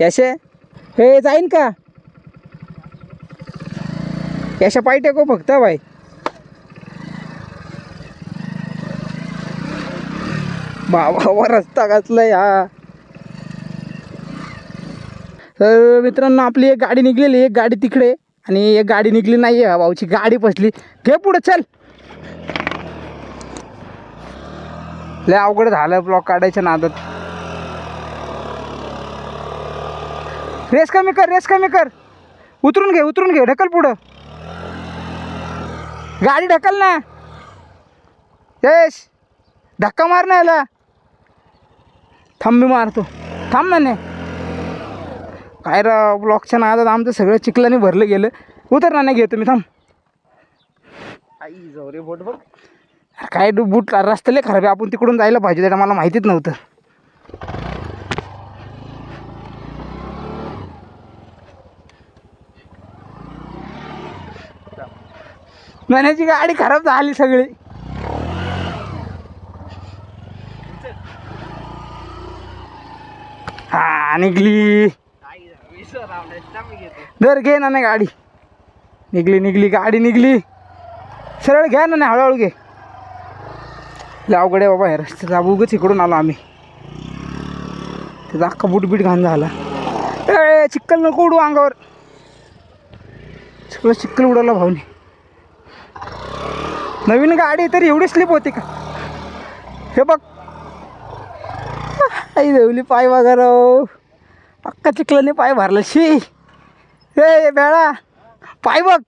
यशे हे जाईन का यशा पाय टेको फक्त बाई. बाबा रस्ता घातलाय हा. तर मित्रांनो आपली एक गाडी निघलेली, एक गाडी तिकडे आणि एक गाडी निघली नाही आहे. भाऊची गाडी फसली. घे पुढे चल. लय अवघड झालं ब्लॉक काढायच्या नादात. रेस कमी कर, रेस कमी कर. उतरून घे, उतरून घे. ढकल पुढं, गाडी ढकल ना. यश धक्का मार ना याला. थांब मी मारतो, थांब ना. नाही काय रा ब्लॉकच्या नादात आमचं सगळं चिखलाने भरलं गेलं. उतर ना, नाही घेतो मी. थांब आई जाऊ रे बोट बघ. काय बूट रस्त्याला खराब आहे. आपण तिकडून जायला पाहिजे, त्याला मला माहितीच नव्हतं. मनाची गाडी खराब झाली सगळी. हा निघली. दर घे ना नाही गाडी. निघली निघली गाडी निघली. सरळ घ्या ना, नाही हळूहळू घे. लय अवघड आहे बाबा हे रस्त्याचा. उगाच इकडून आलो आम्ही. त्याचा अख्खा बूट बीट घाण झाला. ए चिक्कल नको उडू अंगावर. सगळं चिक्कल उडवलं भाऊने. नवीन गाडी तरी एवढी स्लिप होते का. हे बघ आई देवली पाय वगैरे अख्खा चिखलाने पाय भरला. शी हे बेळा पाय बघ.